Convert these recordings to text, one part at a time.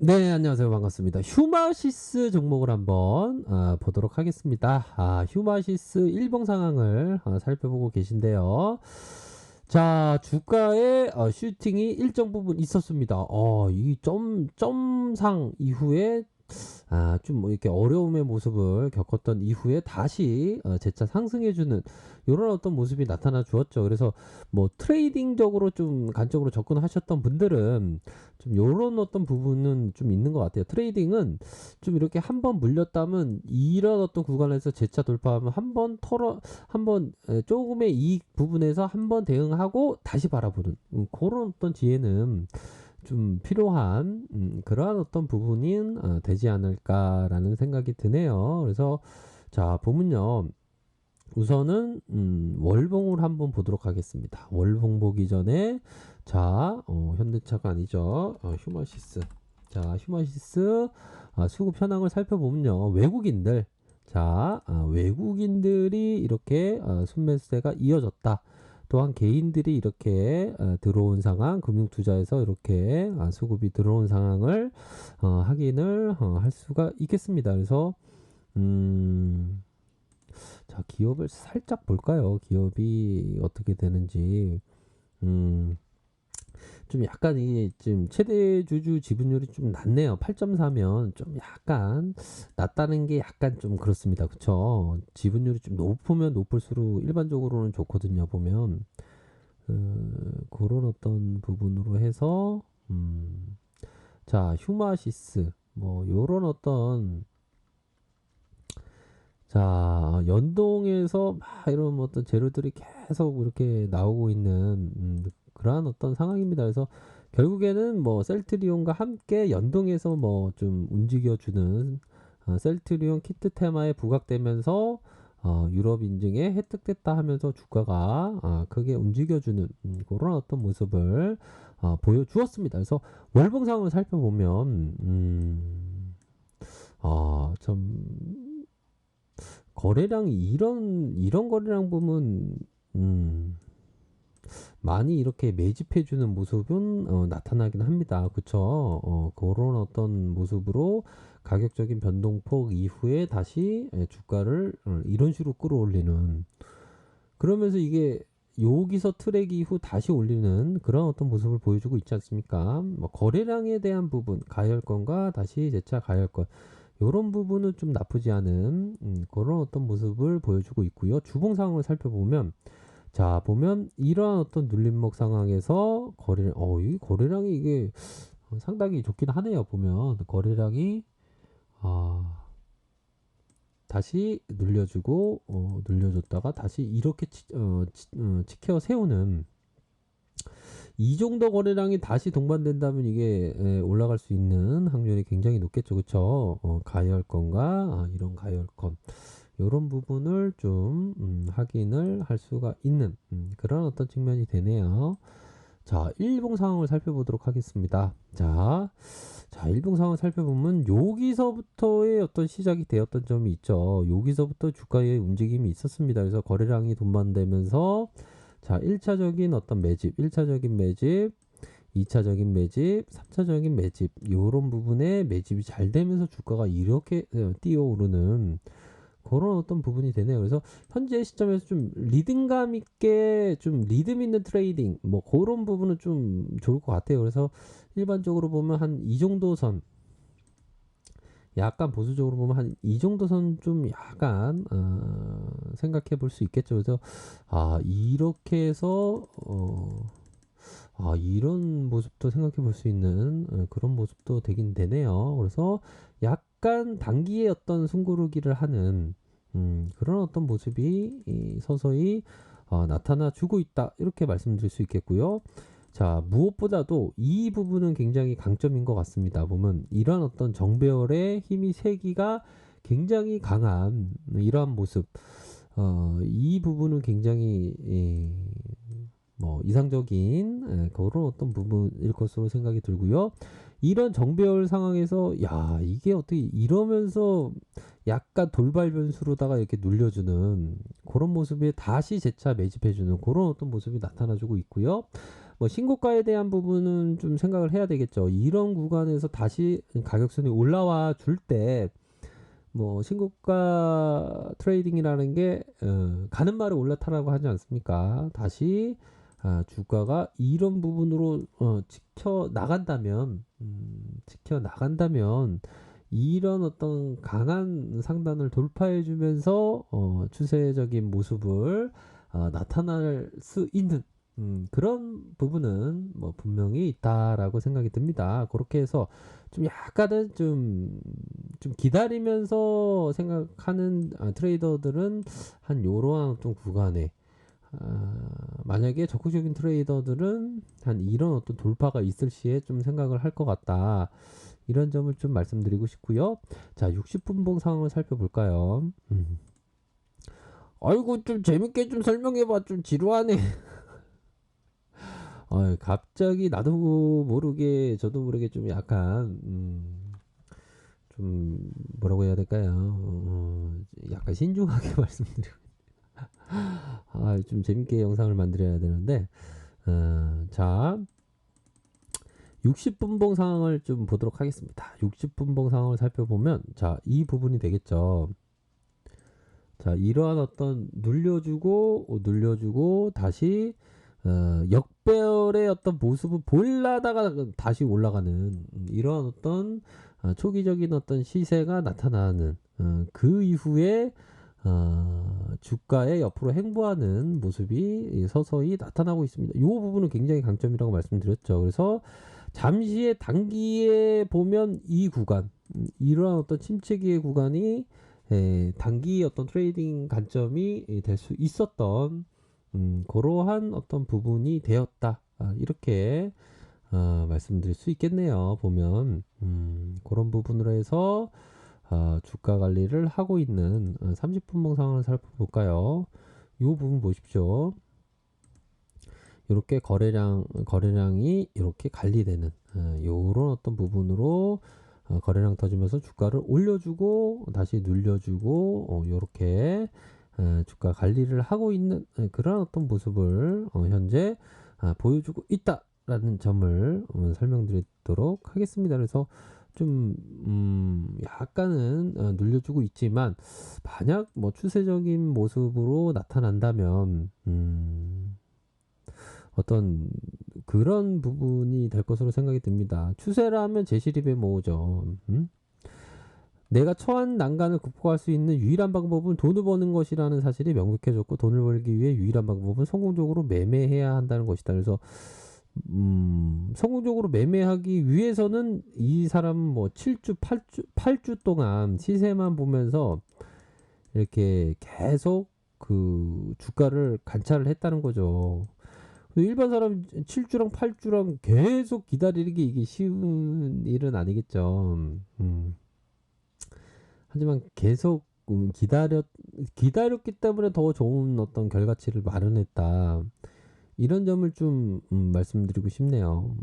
네, 안녕하세요. 반갑습니다. 휴마시스 종목을 한번 보도록 하겠습니다. 휴마시스 일봉 상황을 살펴보고 계신데요. 자, 주가의 슈팅이 일정 부분 있었습니다. 이 점상 이후에 좀 뭐 이렇게 어려움의 모습을 겪었던 이후에 다시 재차 상승해주는 이런 어떤 모습이 나타나 주었죠. 그래서 뭐 트레이딩적으로 좀 간접으로 접근하셨던 분들은 좀 이런 어떤 부분은 좀 있는 것 같아요. 트레이딩은 좀 이렇게 한번 물렸다면 이런 어떤 구간에서 재차 돌파하면 한번 한번 조금의 이익 부분에서 한번 대응하고 다시 바라보는 그런 어떤 지혜는 좀 필요한 그러한 어떤 부분이 되지 않을까라는 생각이 드네요. 그래서 자 보면요. 우선은 월봉을 한번 보도록 하겠습니다. 월봉 보기 전에 자 현대차가 아니죠. 휴마시스. 자 휴마시스 수급 현황을 살펴보면요. 외국인들 외국인들이 이렇게 순매수세가 이어졌다. 또한 개인들이 이렇게 들어온 상황, 금융투자에서 이렇게 수급이 들어온 상황을 확인을 할 수가 있겠습니다. 그래서 자, 기업을 살짝 볼까요? 기업이 어떻게 되는지. 좀 약간 이게 지금 최대 주주 지분율이 좀 낮네요. 8.4면 좀 약간 낮다는 게 약간 좀 그렇습니다. 그쵸? 지분율이 좀 높으면 높을수록 일반적으로는 좋거든요. 보면. 그런 어떤 부분으로 해서, 자, 휴마시스. 뭐, 요런 어떤 자, 연동해서 막 이런 어떤 재료들이 계속 이렇게 나오고 있는 그러한 어떤 상황입니다. 그래서 결국에는 뭐 셀트리온과 함께 연동해서 뭐 좀 움직여주는 셀트리온 키트 테마에 부각되면서 유럽 인증에 획득됐다 하면서 주가가 크게 움직여주는 그런 어떤 모습을 보여주었습니다. 그래서 월봉 상황을 살펴보면 좀 거래량이 이런 거래량 보면 많이 이렇게 매집해 주는 모습은 나타나긴 합니다. 그쵸? 그런 어떤 모습으로 가격적인 변동폭 이후에 다시 주가를 이런 식으로 끌어올리는 그러면서 이게 여기서 트랙 이후 다시 올리는 그런 어떤 모습을 보여주고 있지 않습니까? 뭐 거래량에 대한 부분, 가열권과 다시 재차 가열권 이런 부분은 좀 나쁘지 않은 그런 어떤 모습을 보여주고 있고요. 주봉 상황을 살펴보면 자 보면 이러한 어떤 눌림목 상황에서 이 거래량이 이게 상당히 좋긴 하네요. 보면 거래량이 아, 다시 눌려주고 눌려줬다가 다시 이렇게 치켜 세우는 이 정도 거래량이 다시 동반된다면 이게 올라갈 수 있는 확률이 굉장히 높겠죠. 그쵸? 가열권과 이런 가열권 이런 부분을 좀 확인을 할 수가 있는 그런 어떤 측면이 되네요. 자, 일봉 상황을 살펴보도록 하겠습니다. 자, 일봉 상황을 살펴보면 여기서부터의 어떤 시작이 되었던 점이 있죠. 여기서부터 주가의 움직임이 있었습니다. 그래서 거래량이 동반되면서 자, 1차적인 어떤 매집, 1차적인 매집, 2차적인 매집, 3차적인 매집, 요런 부분에 매집이 잘 되면서 주가가 이렇게 뛰어오르는 그런 어떤 부분이 되네요. 그래서 현재 시점에서 좀 리듬감 있게 좀 리듬 있는 트레이딩, 뭐 그런 부분은 좀 좋을 것 같아요. 그래서 일반적으로 보면 한 이 정도 선, 약간 보수적으로 보면 한 이 정도 선 좀 약간 생각해 볼 수 있겠죠. 그래서 이렇게 해서 이런 모습도 생각해 볼 수 있는 그런 모습도 되긴 되네요. 그래서 약간 단기의 어떤 숨고르기를 하는 그런 어떤 모습이 서서히 나타나 주고 있다. 이렇게 말씀드릴 수 있겠고요. 자, 무엇보다도 이 부분은 굉장히 강점인 것 같습니다. 보면 이러한 어떤 정배열의 힘이 세기가 굉장히 강한 이러한 모습. 이 부분은 굉장히 뭐 이상적인 그런 어떤 부분일 것으로 생각이 들고요. 이런 정배열 상황에서 야 이게 어떻게 이러면서 약간 돌발 변수로다가 이렇게 눌려주는 그런 모습에 다시 재차 매집해주는 그런 어떤 모습이 나타나주고 있고요. 뭐 신고가에 대한 부분은 좀 생각을 해야 되겠죠. 이런 구간에서 다시 가격선이 올라와 줄 때 뭐 신고가 트레이딩이라는 게 가는 말에 올라타라고 하지 않습니까? 다시 주가가 이런 부분으로 지켜 나간다면 이런 어떤 강한 상단을 돌파해 주면서 추세적인 모습을 나타날 수 있는 그런 부분은 뭐 분명히 있다라고 생각이 듭니다. 그렇게 해서 좀 약간은 좀 기다리면서 생각하는 트레이더들은 한 요러한 어떤 구간에 만약에 적극적인 트레이더들은 한 이런 어떤 돌파가 있을 시에 좀 생각을 할 것 같다. 이런 점을 좀 말씀드리고 싶고요. 자, 60분봉 상황을 살펴볼까요? 아이고, 좀 재밌게 좀 설명해봐. 좀 지루하네. 갑자기 나도 모르게, 저도 모르게 좀 약간, 좀, 뭐라고 해야 될까요? 약간 신중하게 말씀드리고. 좀 재밌게 영상을 만들어야 되는데, 자, 60분봉 상황을 좀 보도록 하겠습니다. 60분봉 상황을 살펴보면, 자, 이 부분이 되겠죠. 자, 이러한 어떤 눌려주고 다시 역배열의 어떤 모습을 보일라다가 다시 올라가는 이러한 어떤 초기적인 어떤 시세가 나타나는 그 이후에 주가의 옆으로 행보하는 모습이 서서히 나타나고 있습니다. 이 부분은 굉장히 강점이라고 말씀드렸죠. 그래서 잠시의 단기에 보면 이 구간, 이러한 어떤 침체기의 구간이 단기 어떤 트레이딩 관점이 될 수 있었던 그러한 어떤 부분이 되었다. 이렇게 말씀드릴 수 있겠네요. 보면 그런 부분으로 해서 주가 관리를 하고 있는 30분봉 상황을 살펴볼까요? 이 부분 보십시오. 이렇게 거래량이 이렇게 관리되는 이런 어떤 부분으로 거래량 터지면서 주가를 올려주고 다시 눌려주고 이렇게 주가 관리를 하고 있는 그런 어떤 모습을 현재 보여주고 있다라는 점을 설명드리도록 하겠습니다. 그래서 좀 약간은 눌려주고 있지만 만약 뭐 추세적인 모습으로 나타난다면 어떤 그런 부분이 될 것으로 생각이 듭니다. 추세라면 제시립에 모으죠. 내가 처한 난간을 극복할 수 있는 유일한 방법은 돈을 버는 것이라는 사실이 명백해졌고 돈을 벌기 위해 유일한 방법은 성공적으로 매매해야 한다는 것이다. 그래서 성공적으로 매매하기 위해서는 이 사람은 뭐 7주, 8주 동안 시세만 보면서 이렇게 계속 그 주가를 관찰을 했다는 거죠. 일반 사람 7주랑 8주랑 계속 기다리는 게 이게 쉬운 일은 아니겠죠. 하지만 계속 기다렸기 때문에 더 좋은 어떤 결과치를 마련했다. 이런 점을 좀 말씀드리고 싶네요.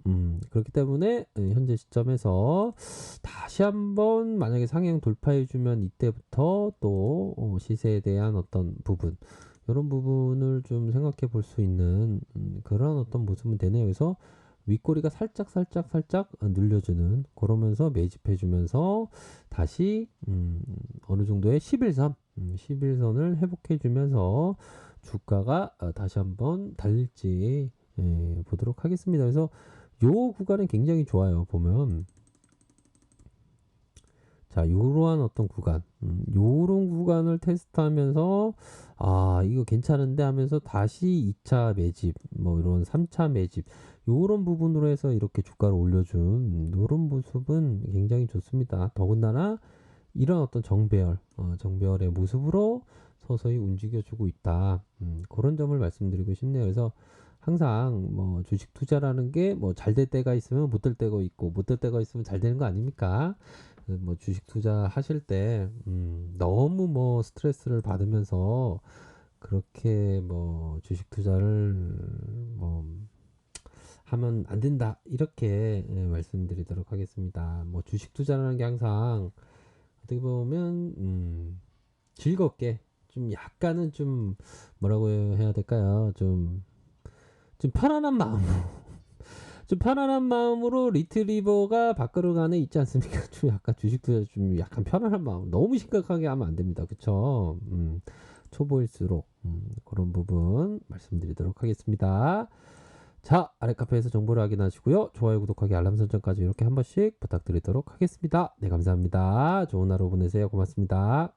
그렇기 때문에 현재 시점에서 다시 한번 만약에 상향 돌파해주면 이때부터 또 시세에 대한 어떤 부분 이런 부분을 좀 생각해 볼 수 있는 그런 어떤 모습은 되네요. 그래서 윗꼬리가 살짝 눌려주는 그러면서 매집해주면서 다시 어느 정도의 11선 11선을 회복해주면서 주가가 다시 한번 달릴지 보도록 하겠습니다. 그래서 요 구간은 굉장히 좋아요. 보면 자 요러한 어떤 구간 요런 구간을 테스트하면서 이거 괜찮은데 하면서 다시 2차 매집 뭐 이런 3차 매집 요런 부분으로 해서 이렇게 주가를 올려준 요런 모습은 굉장히 좋습니다. 더군다나 이런 어떤 정배열의 모습으로 서서히 움직여주고 있다. 그런 점을 말씀드리고 싶네요. 그래서 항상 뭐 주식 투자라는 게 뭐 잘 될 때가 있으면 못 될 때가 있고 못 될 때가 있으면 잘 되는 거 아닙니까? 뭐 주식 투자 하실 때 너무 뭐 스트레스를 받으면서 그렇게 뭐 주식 투자를 뭐 하면 안 된다 이렇게 말씀드리도록 하겠습니다. 뭐 주식 투자라는 게 항상 어떻게 보면 즐겁게 좀 약간은 좀 뭐라고 해야 될까요? 좀 편안한 마음 좀 편안한 마음으로 리트리버가 밖으로 가는 있지 않습니까? 좀 약간 주식 투자 좀 약간 편안한 마음. 너무 심각하게 하면 안 됩니다. 그쵸? 초보일수록 그런 부분 말씀드리도록 하겠습니다. 자, 아래 카페에서 정보를 확인하시고요. 좋아요, 구독하기, 알람 설정까지 이렇게 한 번씩 부탁드리도록 하겠습니다. 네, 감사합니다. 좋은 하루 보내세요. 고맙습니다.